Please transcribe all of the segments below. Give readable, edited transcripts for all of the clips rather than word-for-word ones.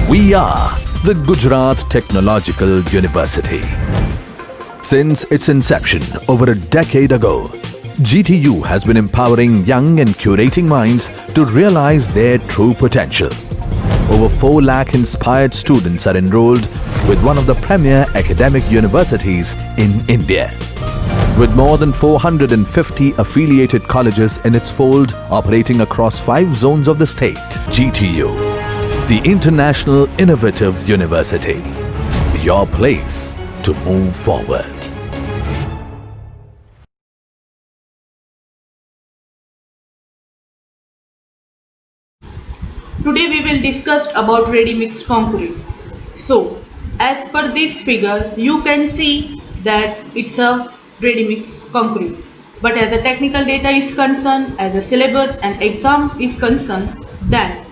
We are the Gujarat Technological University. Since its inception over a decade ago, GTU has been empowering young and curating minds to realize their true potential. Over 4 lakh inspired students are enrolled with one of the premier academic universities in India. With more than 450 affiliated colleges in its fold operating across 5 zones of the state, GTU, the International Innovative University, your place to move forward. Today we will discuss about ready-mix concrete. So, as per this figure, you can see that it's a ready-mix concrete. But as a technical data is concerned, as a syllabus and exam is concerned, then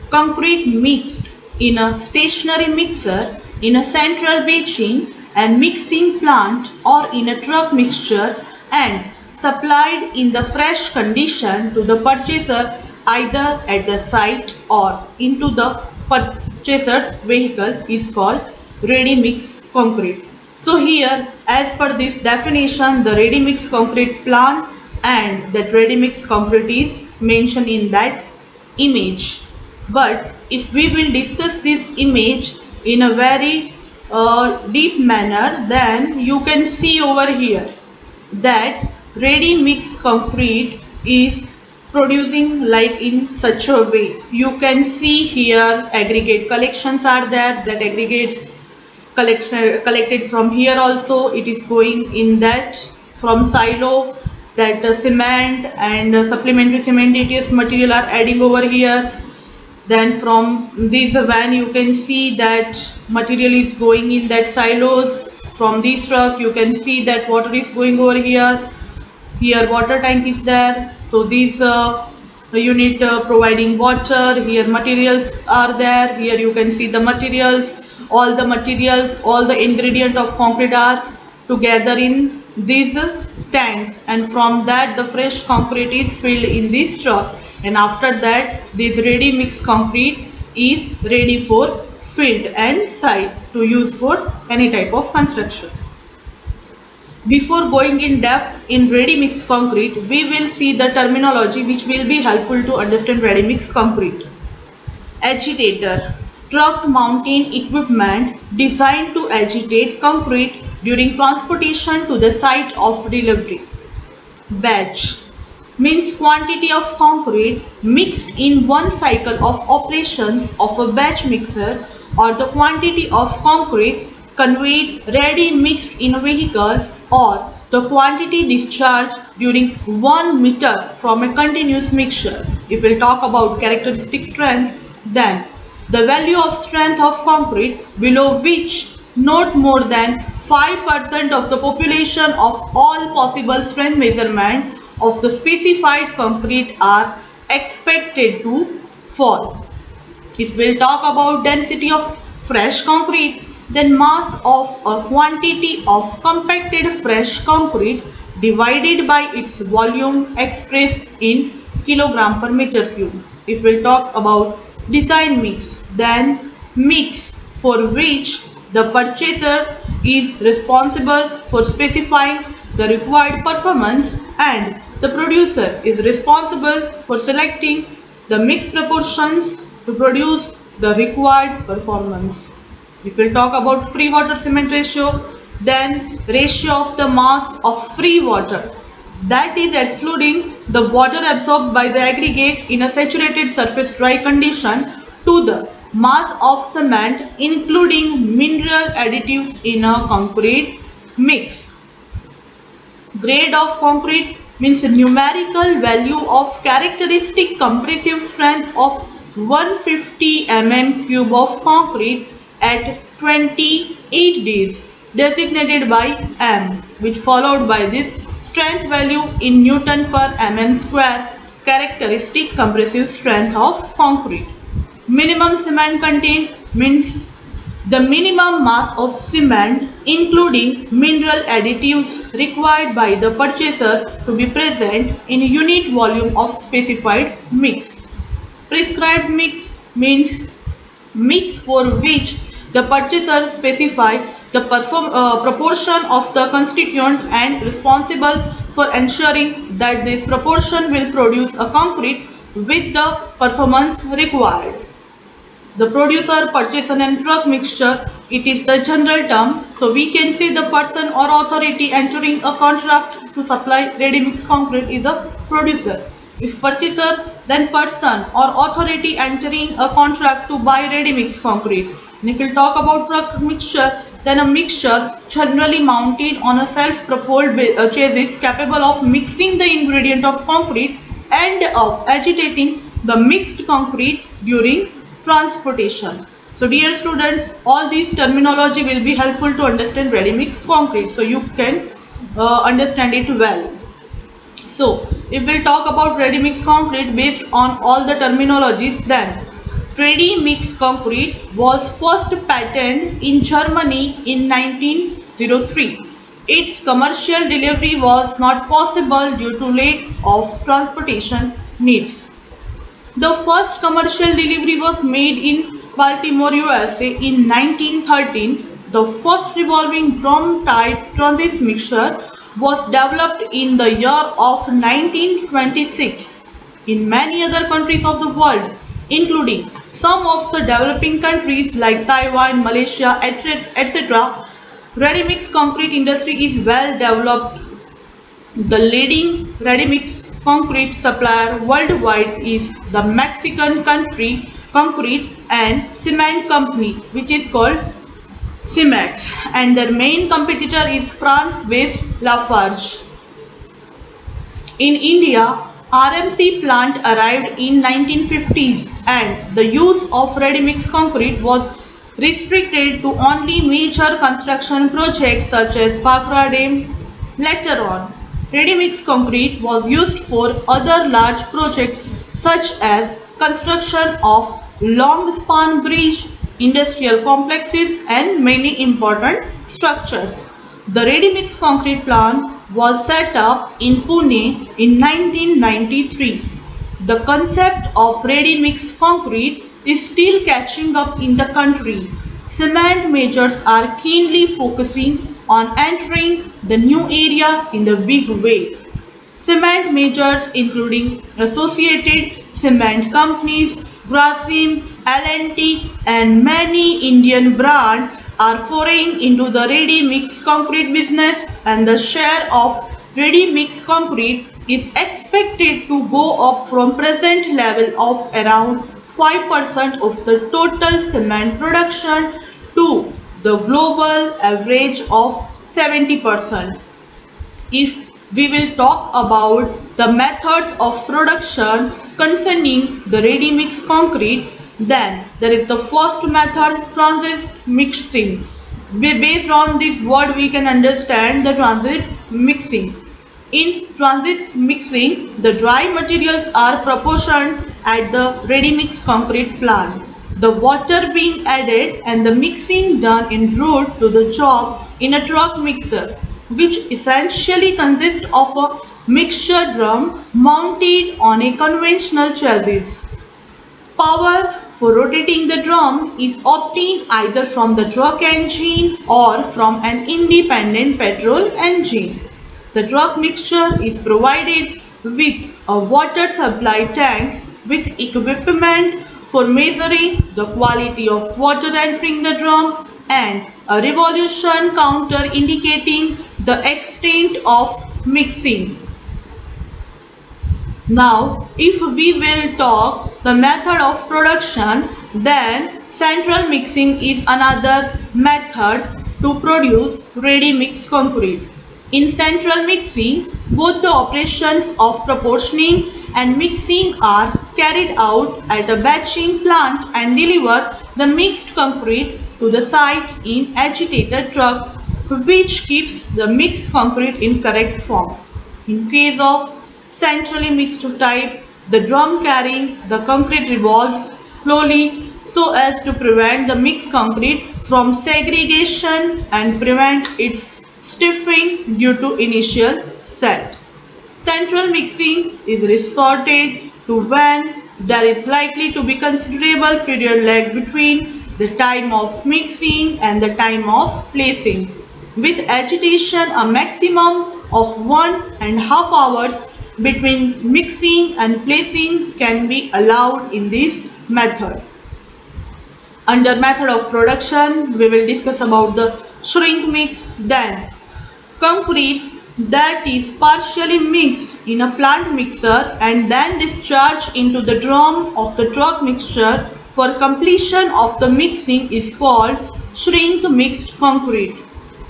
concrete mixed in a stationary mixer, in a central batching and mixing plant or in a truck mixture and supplied in the fresh condition to the purchaser either at the site or into the purchaser's vehicle is called ready mix concrete. So here, as per this definition, the ready mix concrete plant and that ready mix concrete is mentioned in that image. But if we will discuss this image in a very deep manner, then you can see over here that ready mix concrete is producing like in such a way. You can see here aggregate collections are there, that aggregates collected from here also, it is going in that from silo, that cement and supplementary cementitious material are adding over here. Then from this van you can see that material is going in that silos. From this truck you can see that water is going over here. Here water tank is there. So this unit providing water. Here materials are there. Here you can see the materials. All the ingredient of concrete are together in this tank, and from that the fresh concrete is filled in this truck, and after that this ready mix concrete is ready for filled and site to use for any type of construction. Before going in depth in ready mix concrete, we will see the terminology which will be helpful to understand ready mix concrete. Agitator, truck mounting equipment designed to agitate concrete during transportation to the site of delivery. Batch means quantity of concrete mixed in one cycle of operations of a batch mixer, or the quantity of concrete conveyed ready mixed in a vehicle, or the quantity discharged during 1 meter from a continuous mixture. If we talk about characteristic strength, then the value of strength of concrete below which not more than 5% of the population of all possible strength measurement of the specified concrete are expected to fall. If we'll talk about density of fresh concrete, then mass of a quantity of compacted fresh concrete divided by its volume expressed in kilogram per meter cube. If we'll talk about design mix, then mix for which the purchaser is responsible for specifying the required performance and the producer is responsible for selecting the mix proportions to produce the required performance. If we talk about free water cement ratio, then ratio of the mass of free water, that is excluding the water absorbed by the aggregate in a saturated surface dry condition to the mass of cement including mineral additives in a concrete mix. Grade of concrete means numerical value of characteristic compressive strength of 150 mm³ of concrete at 28 days designated by M, which followed by this strength value in Newton per mm² characteristic compressive strength of concrete. Minimum cement content means the minimum mass of cement including mineral additives required by the purchaser to be present in unit volume of specified mix. Prescribed mix means mix for which the purchaser specify the proportion of the constituent and responsible for ensuring that this proportion will produce a concrete with the performance required. The producer purchases and truck mixture, it is the general term. So we can say the person or authority entering a contract to supply ready mix concrete is a producer. If purchaser, then person or authority entering a contract to buy ready mix concrete. And if we talk about truck mixture, then a mixture generally mounted on a self-propelled chassis capable of mixing the ingredient of concrete and of agitating the mixed concrete during transportation. So dear students, all these terminology will be helpful to understand ready mix concrete, so you can understand it well. So if we'll talk about ready mix concrete based on all the terminologies, then ready mix concrete was first patented in Germany in 1903. Its commercial delivery was not possible due to lack of transportation needs. The first commercial delivery was made in Baltimore, USA in 1913. The first revolving drum type transit mixer was developed in the year of 1926. In many other countries of the world, including some of the developing countries like Taiwan, Malaysia, etc., ready-mix concrete industry is well developed. The leading ready-mix concrete supplier worldwide is the Mexican country concrete and cement company, which is called Cemex, and their main competitor is France-based Lafarge. In India, RMC plant arrived in 1950s and the use of ready-mix concrete was restricted to only major construction projects such as Bhakra Dam. Later on, ready-mix concrete was used for other large projects such as construction of long span bridge, industrial complexes and many important structures. The ready-mix concrete plant was set up in Pune in 1993. The concept of ready-mix concrete is still catching up in the country. Cement majors are keenly focusing on entering the new area in the big way. Cement majors including Associated Cement Companies, Grasim, L&T and many Indian brands are foraying into the ready-mix concrete business, and the share of ready-mix concrete is expected to go up from present level of around 5% of the total cement production to the global average of 70%. If we will talk about the methods of production concerning the ready-mix concrete, then there is the first method, transit mixing. Based on this word we can understand the transit mixing. In transit mixing, the dry materials are proportioned at the ready-mix concrete plant. The water being added and the mixing done en route to the job in a truck mixer, which essentially consists of a mixture drum mounted on a conventional chassis. Power for rotating the drum is obtained either from the truck engine or from an independent petrol engine. The truck mixture is provided with a water supply tank with equipment for measuring the quality of water entering the drum and a revolution counter indicating the extent of mixing. Now, if we will talk the method of production, then central mixing is another method to produce ready-mix concrete. In central mixing, both the operations of proportioning and mixing are carried out at a batching plant and deliver the mixed concrete to the site in agitated truck, which keeps the mixed concrete in correct form. In case of centrally mixed type, the drum carrying the concrete revolves slowly so as to prevent the mixed concrete from segregation and prevent its stiffening due to initial set. Central mixing is resorted to when there is likely to be considerable period lag between the time of mixing and the time of placing. With agitation, a maximum of 1.5 hours between mixing and placing can be allowed in this method. Under method of production, we will discuss about the shrink mix, then concrete that is partially mixed in a plant mixer and then discharged into the drum of the truck mixture for completion of the mixing is called shrink mixed concrete.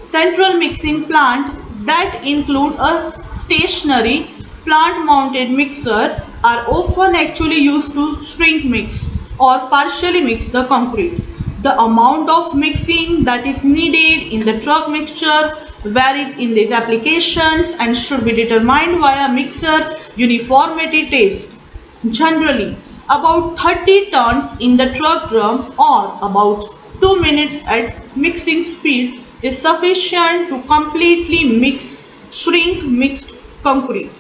Central mixing plant that include a stationary plant mounted mixer are often actually used to shrink mix or partially mix the concrete. The amount of mixing that is needed in the truck mixture varies in these applications and should be determined via mixer uniformity test. Generally, about 30 tons in the truck drum or about 2 minutes at mixing speed is sufficient to completely mix shrink mixed concrete.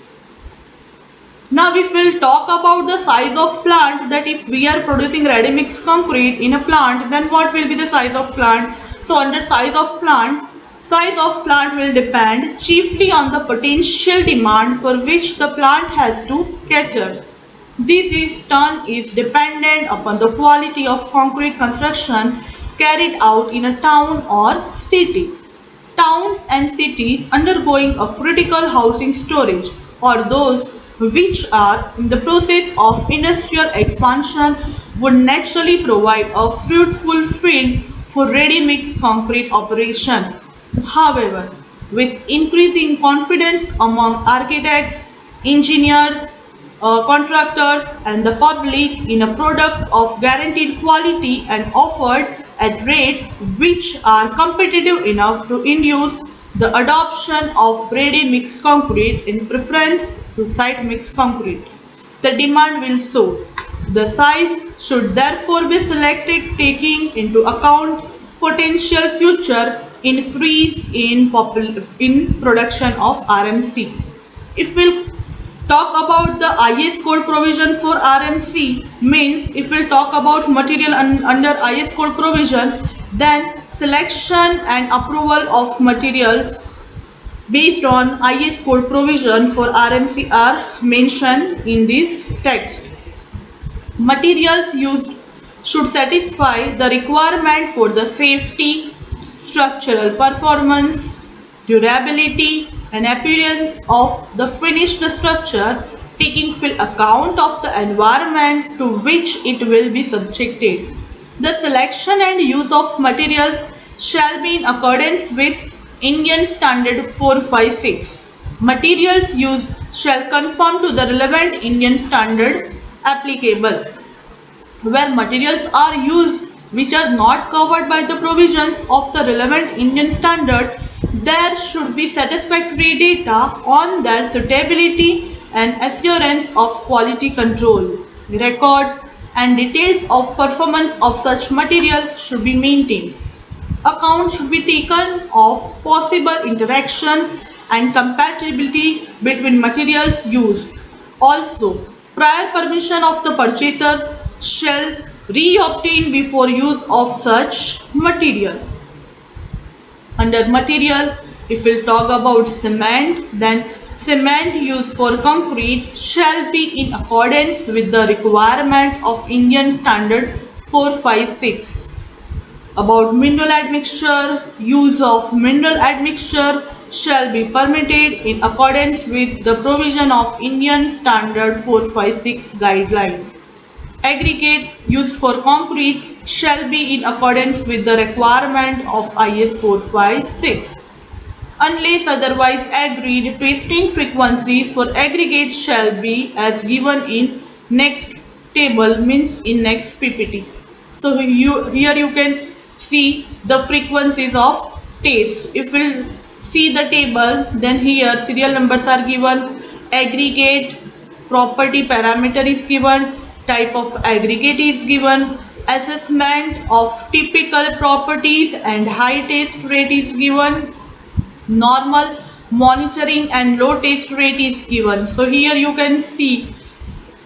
Now we will talk about the size of plant, that if we are producing ready mix concrete in a plant, then what will be the size of plant. So under size of plant will depend chiefly on the potential demand for which the plant has to cater. This is dependent upon the quality of concrete construction carried out in a town or city. Towns and cities undergoing a critical housing storage or those which are in the process of industrial expansion would naturally provide a fruitful field for ready-mix concrete operation. However, with increasing confidence among architects, engineers, contractors and the public in a product of guaranteed quality and offered at rates which are competitive enough to induce the adoption of ready mixed concrete in preference to site mixed concrete. The demand will soar. The size should therefore be selected taking into account potential future increase in production of RMC. If we'll talk about the IS code provision for RMC, means if we'll talk about material under IS code provision, then selection and approval of materials based on IS code provision for RMC are mentioned in this text. Materials used should satisfy the requirement for the safety, structural performance, durability and appearance of the finished structure, taking full account of the environment to which it will be subjected. The selection and use of materials shall be in accordance with Indian Standard 456. Materials used shall conform to the relevant Indian standard applicable. Where materials are used which are not covered by the provisions of the relevant Indian standard, there should be satisfactory data on their suitability and assurance of quality control. Records and details of performance of such material should be maintained. Account should be taken of possible interactions and compatibility between materials used. Also, prior permission of the purchaser shall re-obtain before use of such material. Under material, if we'll talk about cement, then cement used for concrete shall be in accordance with the requirement of Indian Standard 456. About mineral admixture, use of mineral admixture shall be permitted in accordance with the provision of Indian Standard 456 guideline. Aggregate used for concrete shall be in accordance with the requirement of IS 456. Unless otherwise agreed, testing frequencies for aggregates shall be as given in next table, means in next PPT. So here you can see the frequencies of test. If we see the table, then here serial numbers are given, aggregate property parameter is given, type of aggregate is given, assessment of typical properties and high test rate is given, normal, monitoring and low test rate is given. So here you can see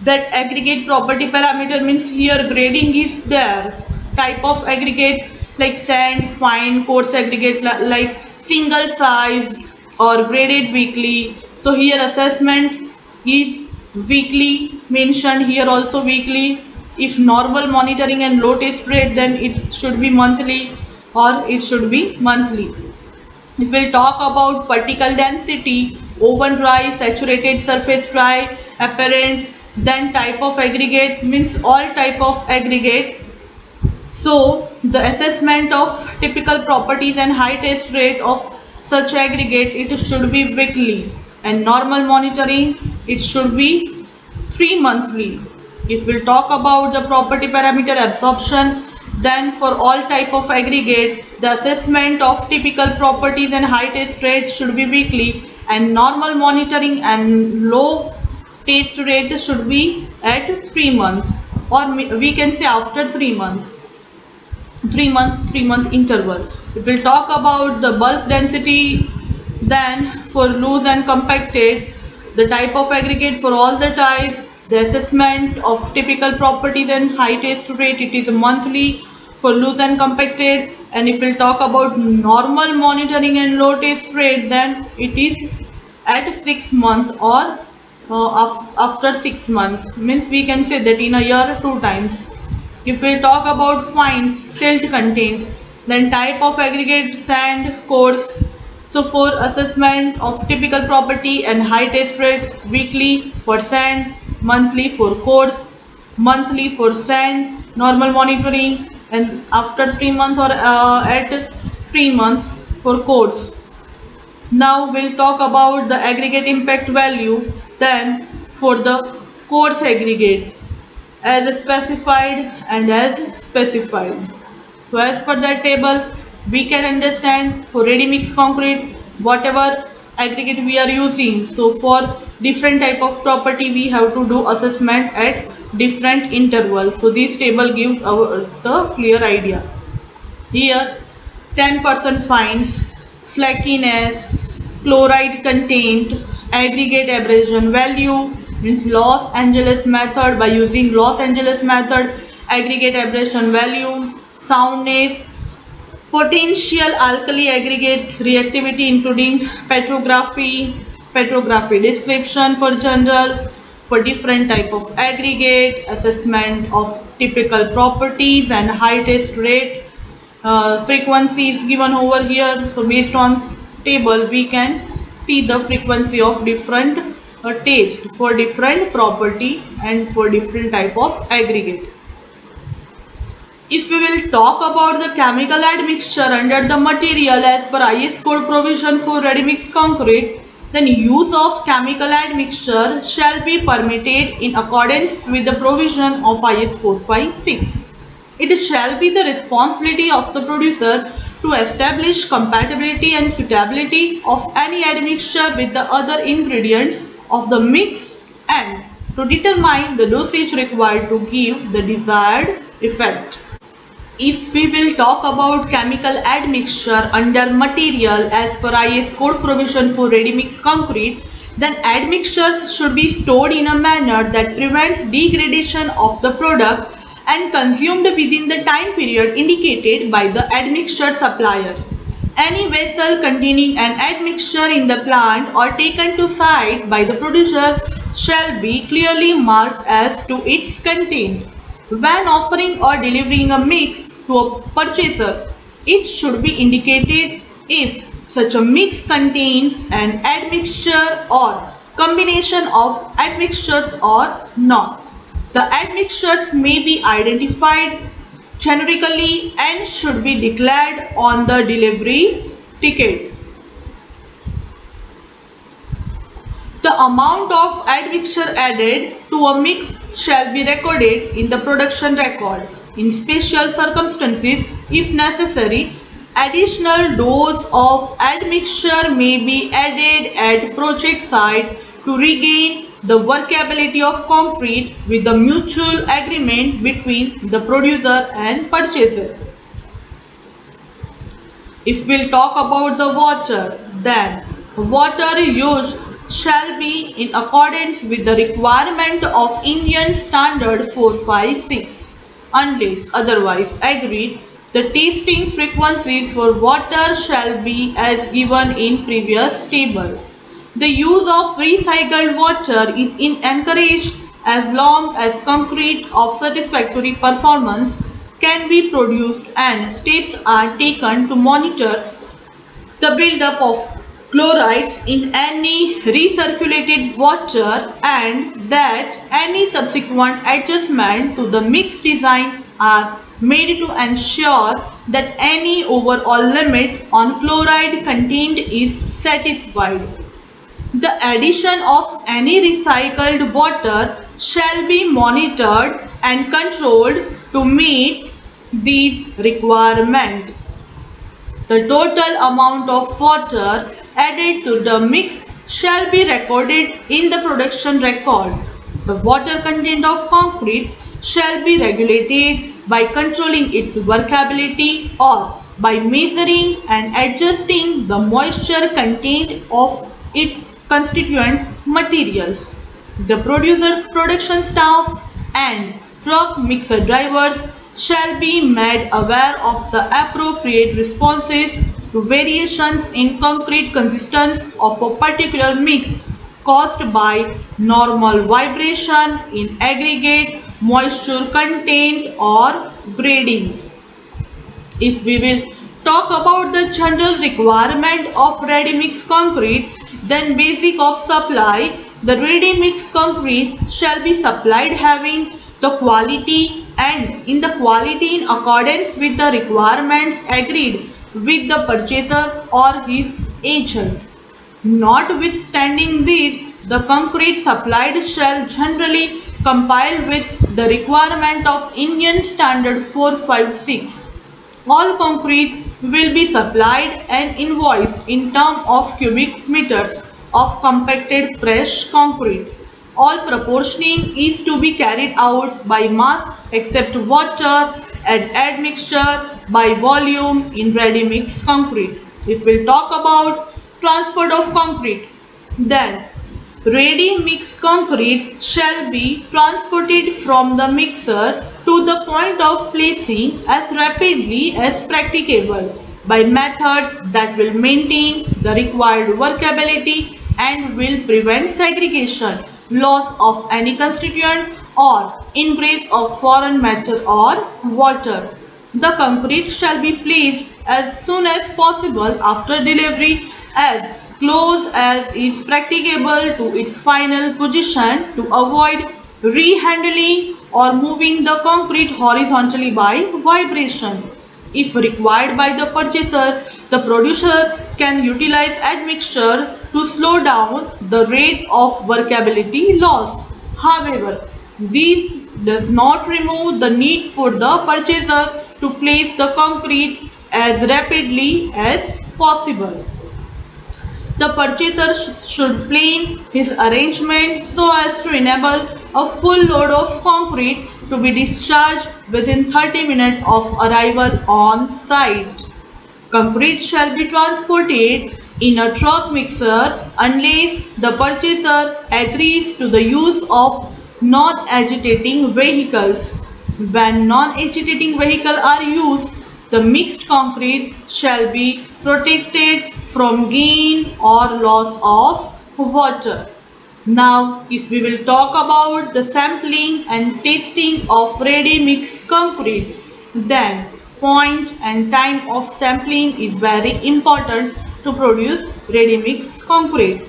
That aggregate property parameter means here grading is there. Type of aggregate like sand, fine, coarse aggregate like single size or graded weekly. So here assessment is weekly mentioned, here also weekly. If normal monitoring and low test rate, then it should be monthly or it should be monthly. If we'll talk about particle density, open dry, saturated surface dry, apparent, then type of aggregate means all type of aggregate. So the assessment of typical properties and high test rate of such aggregate, it should be weekly, and normal monitoring, it should be 3 monthly. If we'll talk about the property parameter absorption, then for all type of aggregate, the assessment of typical properties and high test rate should be weekly, and normal monitoring and low test rate should be at 3 months, or we can say after 3 months. 3 month interval. If we'll talk about the bulk density, then for loose and compacted, the type of aggregate for all the type, the assessment of typical properties and high test rate, it is monthly for loose and compacted. And if we'll talk about normal monitoring and low test rate, then it is at 6 months or after 6 months, means we can say that in a year 2 times. If we talk about fines, silt content, then type of aggregate sand, coarse. So for assessment of typical property and high test rate, weekly for sand, monthly for coarse, monthly for sand, normal monitoring, and after 3 months or at 3 months for coarse. Now we'll talk about the aggregate impact value, then for the coarse aggregate as specified and as specified. So as per that table, we can understand for ready mix concrete whatever aggregate we are using. So for different type of property we have to do assessment at different intervals. So this table gives our the clear idea. Here 10% fines, flakiness, chloride content, aggregate abrasion value means Los Angeles method. By using Los Angeles method, aggregate abrasion value, soundness, potential alkali aggregate reactivity including petrography description for general, for different type of aggregate, assessment of typical properties and high test rate, frequency is given over here. So based on table we can see the frequency of different taste for different property and for different type of aggregate. If we will talk about the chemical admixture under the material as per IS code provision for ready mix concrete, then use of chemical admixture shall be permitted in accordance with the provision of IS 456. It shall be the responsibility of the producer to establish compatibility and suitability of any admixture with the other ingredients of the mix and to determine the dosage required to give the desired effect. If we will talk about chemical admixture under material as per IS code provision for ready mix concrete, then admixtures should be stored in a manner that prevents degradation of the product and consumed within the time period indicated by the admixture supplier. Any vessel containing an admixture in the plant or taken to site by the producer shall be clearly marked as to its content. When offering or delivering a mix to a purchaser, it should be indicated if such a mix contains an admixture or combination of admixtures or not. The admixtures may be identified generically and should be declared on the delivery ticket. The amount of admixture added to a mix shall be recorded in the production record. In special circumstances, if necessary, additional dose of admixture may be added at project site to regain the workability of concrete with the mutual agreement between the producer and purchaser. If we'll talk about the water, then water used shall be in accordance with the requirement of Indian Standard 456 unless otherwise agreed. The testing frequencies for water shall be as given in previous table. The use of recycled water is encouraged as long as concrete of satisfactory performance can be produced and steps are taken to monitor the buildup of chlorides in any recirculated water and that any subsequent adjustment to the mix design are made to ensure that any overall limit on chloride contained is satisfied. The addition of any recycled water shall be monitored and controlled to meet these requirements. The total amount of water added to the mix shall be recorded in the production record. The water content of concrete shall be regulated by controlling its workability or by measuring and adjusting the moisture content of its constituent materials. The producer's production staff and truck mixer drivers shall be made aware of the appropriate responses to variations in concrete consistence of a particular mix caused by normal vibration in aggregate moisture content or grading. If we will talk about the general requirement of ready-mix concrete, then basic of supply, the ready-mix concrete shall be supplied having the quality and in the quality in accordance with the requirements agreed with the purchaser or his agent. Notwithstanding this, the concrete supplied shall generally comply with the requirement of Indian Standard 456. All concrete will be supplied and invoiced in terms of cubic meters of compacted fresh concrete. All proportioning is to be carried out by mass except water and admixture by volume in ready mix concrete. If we talk about transport of concrete, then ready mix concrete shall be transported from the mixer to the point of placing as rapidly as practicable by methods that will maintain the required workability and will prevent segregation, loss of any constituent or ingress of foreign matter or water. The concrete shall be placed as soon as possible after delivery as close as is practicable to its final position to avoid rehandling or moving the concrete horizontally by vibration. If required by the purchaser, the producer can utilize admixture to slow down the rate of workability loss. However, this does not remove the need for the purchaser to place the concrete as rapidly as possible. The purchaser should plan his arrangement so as to enable a full load of concrete to be discharged within 30 minutes of arrival on site. Concrete shall be transported in a truck mixer unless the purchaser agrees to the use of non-agitating vehicles. When non-agitating vehicles are used, the mixed concrete shall be protected from gain or loss of water. Now, if we will talk about the sampling and testing of ready-mix concrete, then point and time of sampling is very important to produce ready-mix concrete.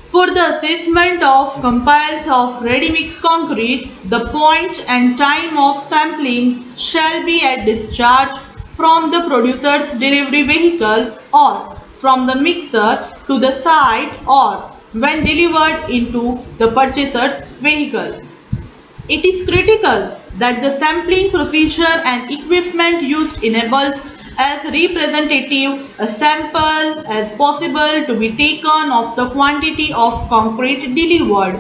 For the assessment of compiles of ready-mix concrete, the point and time of sampling shall be at discharge from the producer's delivery vehicle or from the mixer to the site or when delivered into the purchaser's vehicle. It is critical that the sampling procedure and equipment used enables as representative a sample as possible to be taken of the quantity of concrete delivered.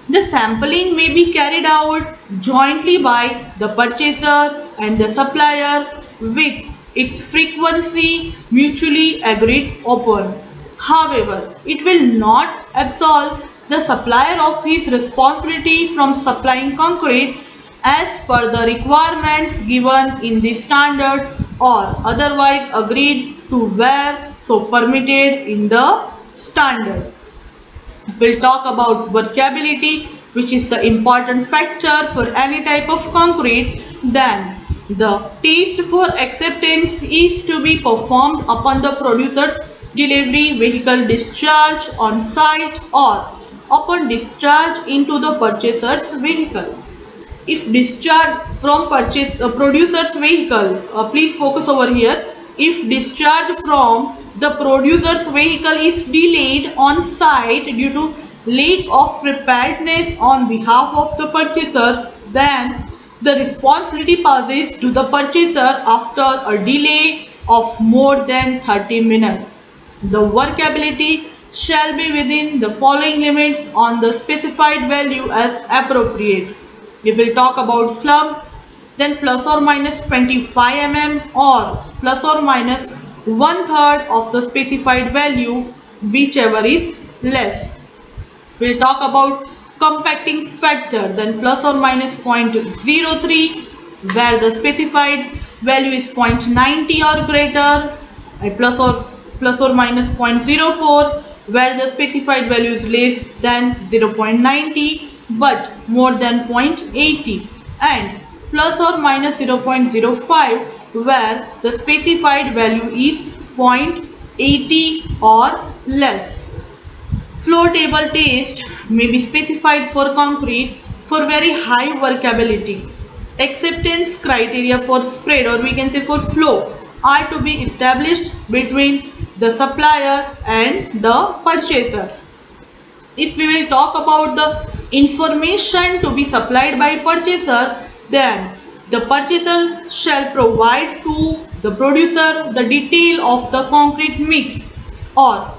The sampling may be carried out jointly by the purchaser and the supplier with its frequency mutually agreed upon. However, it will not absolve the supplier of his responsibility from supplying concrete as per the requirements given in the standard or otherwise agreed to where so permitted in the standard. If we'll talk about workability, which is the important factor for any type of concrete, then the test for acceptance is to be performed upon the producer's delivery, vehicle discharge on site, or upon discharge into the purchaser's vehicle. If discharge from producer's vehicle, please focus over here. If discharge from the producer's vehicle is delayed on site due to lack of preparedness on behalf of the purchaser, then the responsibility passes to the purchaser after a delay of more than 30 minutes. The workability shall be within the following limits on the specified value as appropriate. If we talk about slump, then plus or minus 25 mm or plus or minus one third of the specified value, whichever is less. If we talk about compacting factor, then plus or minus 0.03, where the specified value is 0.90 or greater, and plus or minus 0.04, where the specified value is less than 0.90 but more than 0.80, and plus or minus 0.05, where the specified value is 0.80 or less. Floor table test may be specified for concrete for very high workability. Acceptance criteria for spread, or we can say for flow, are to be established between the supplier and the purchaser. If we will talk about the information to be supplied by purchaser, then the purchaser shall provide to the producer the detail of the concrete mix or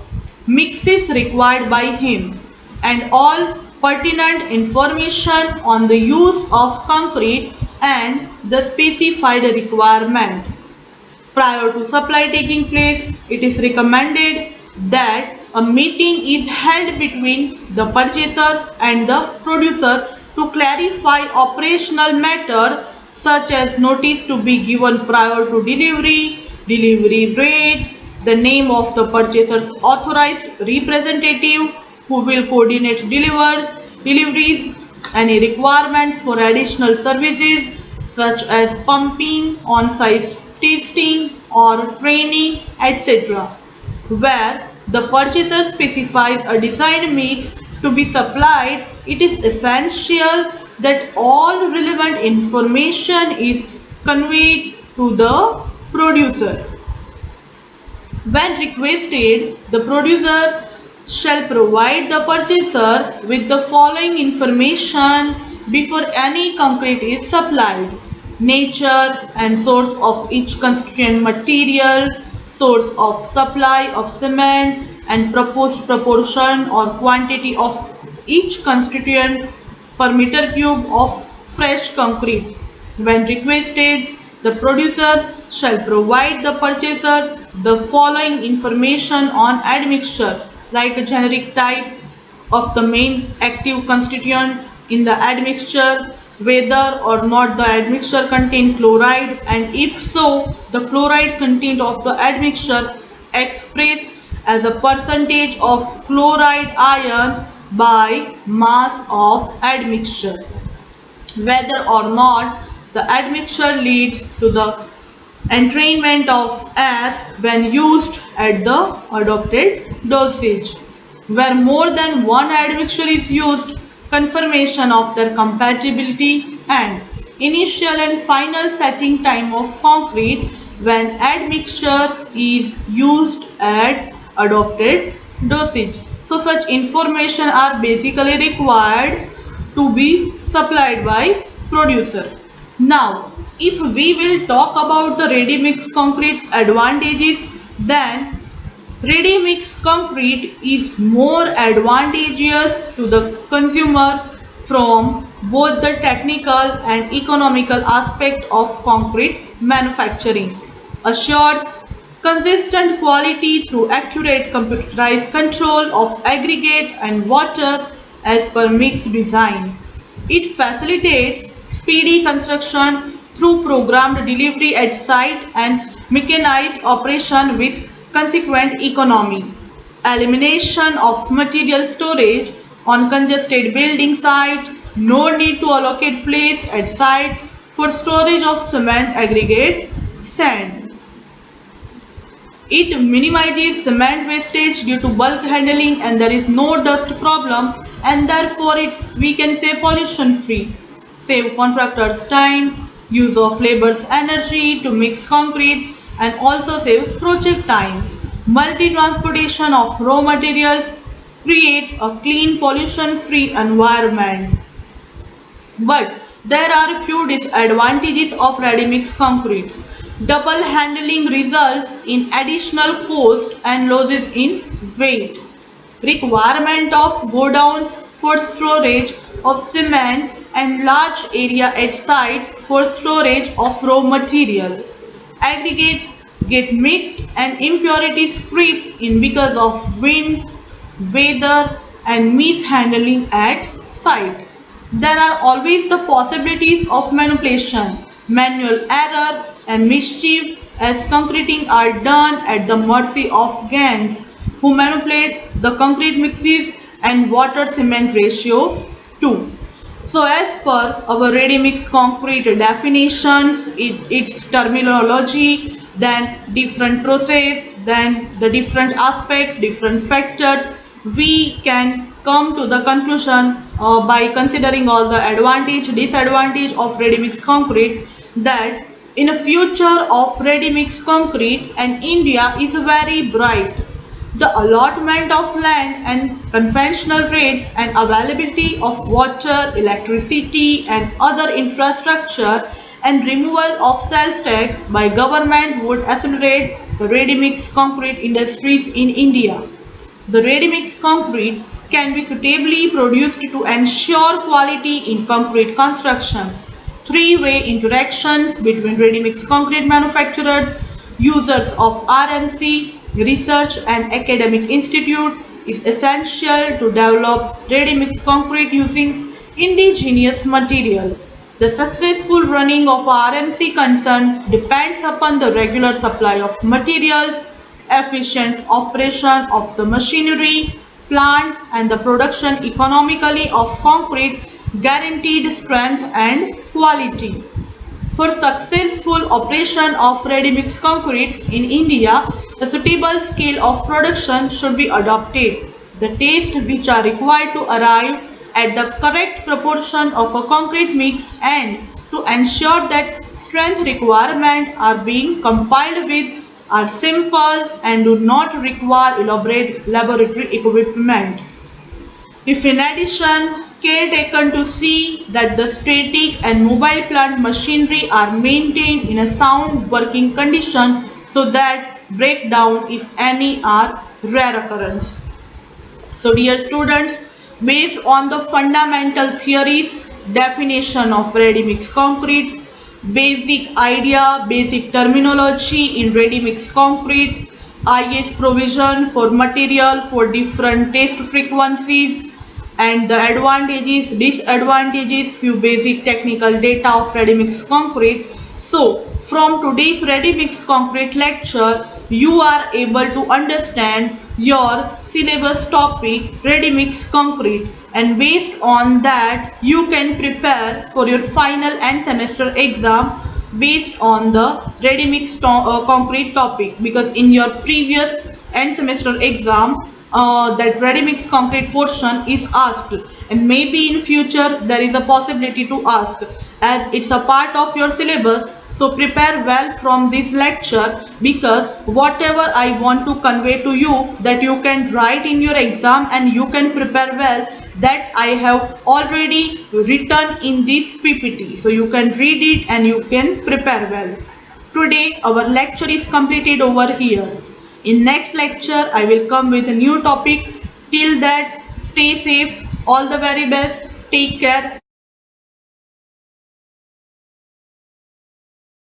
mixes required by him and all pertinent information on the use of concrete and the specified requirement. Prior to supply taking place, it is recommended that a meeting is held between the purchaser and the producer to clarify operational matters such as notice to be given prior to delivery, delivery rate, the name of the purchaser's authorized representative who will coordinate deliveries, any requirements for additional services such as pumping, on-site testing or training, etc. Where the purchaser specifies a design mix to be supplied, it is essential that all relevant information is conveyed to the producer. When requested, the producer shall provide the purchaser with the following information before any concrete is supplied: nature and source of each constituent material, source of supply of cement, and proposed proportion or quantity of each constituent per meter cube of fresh concrete. When requested, the producer shall provide the purchaser the following information on admixture, like a generic type of the main active constituent in the admixture, whether or not the admixture contain chloride, and if so, the chloride content of the admixture expressed as a percentage of chloride ion by mass of admixture, whether or not the admixture leads to the entrainment of air when used at the adopted dosage. Where more than one admixture is used, confirmation of their compatibility and initial and final setting time of concrete when admixture is used at adopted dosage. So such information are basically required to be supplied by producer. Now, if we will talk about the ready mix concrete's advantages, then ready mix concrete is more advantageous to the consumer from both the technical and economical aspect of concrete manufacturing. Assures consistent quality through accurate computerized control of aggregate and water as per mix design. It facilitates speedy construction through programmed delivery at site and mechanized operation with consequent economy. Elimination of material storage on congested building site, no need to allocate place at site for storage of cement aggregate sand. It minimizes cement wastage due to bulk handling and there is no dust problem and therefore it's we can say pollution free. Save contractors time, use of labor's energy to mix concrete and also saves project time. Multi-transportation of raw materials create a clean pollution free environment. But there are few disadvantages of ready-mix concrete. Double handling results in additional cost and losses in weight. Requirement of godowns for storage of cement and large area at site for storage of raw material. Aggregate get mixed and impurities creep in because of wind, weather and mishandling at site. There are always the possibilities of manipulation, manual error and mischief as concreting are done at the mercy of gangs who manipulate the concrete mixes and water cement ratio too. So as per our ready mix concrete definitions, its terminology, then different process, then the different aspects, different factors, we can come to the conclusion by considering all the advantage, disadvantage of ready mix concrete that in a future of ready mix concrete and India is very bright. The allotment of land and conventional rates and availability of water, electricity and other infrastructure and removal of sales tax by government would accelerate the ready-mix concrete industries in India. The ready-mix concrete can be suitably produced to ensure quality in concrete construction. Three-way interactions between ready-mix concrete manufacturers, users of RMC, research and academic institute is essential to develop ready-mix concrete using indigenous material. The successful running of RMC concern depends upon the regular supply of materials, efficient operation of the machinery, plant and the production economically of concrete guaranteed strength and quality. For successful operation of ready-mix concretes in India, a suitable scale of production should be adopted. The tests which are required to arrive at the correct proportion of a concrete mix and to ensure that strength requirements are being complied with are simple and do not require elaborate laboratory equipment. If in addition care taken to see that the static and mobile plant machinery are maintained in a sound working condition so that breakdown if any are rare occurrence. So dear students, based on the fundamental theories, definition of ready-mix concrete, basic idea, basic terminology in ready-mix concrete, IS provision for material for different test frequencies, and the advantages, disadvantages, few basic technical data of ready-mix concrete. So, from today's ready-mix concrete lecture, you are able to understand your syllabus topic ready-mix concrete and based on that you can prepare for your final end semester exam based on the ready-mix concrete topic because in your previous end semester exam that ready-mix concrete portion is asked and maybe in future there is a possibility to ask as it's a part of your syllabus. So prepare well from this lecture because whatever I want to convey to you that you can write in your exam and you can prepare well, that I have already written in this PPT. So you can read it and you can prepare well. Today our lecture is completed over here. In next lecture I will come with a new topic. Till that stay safe. All the very best. Take care.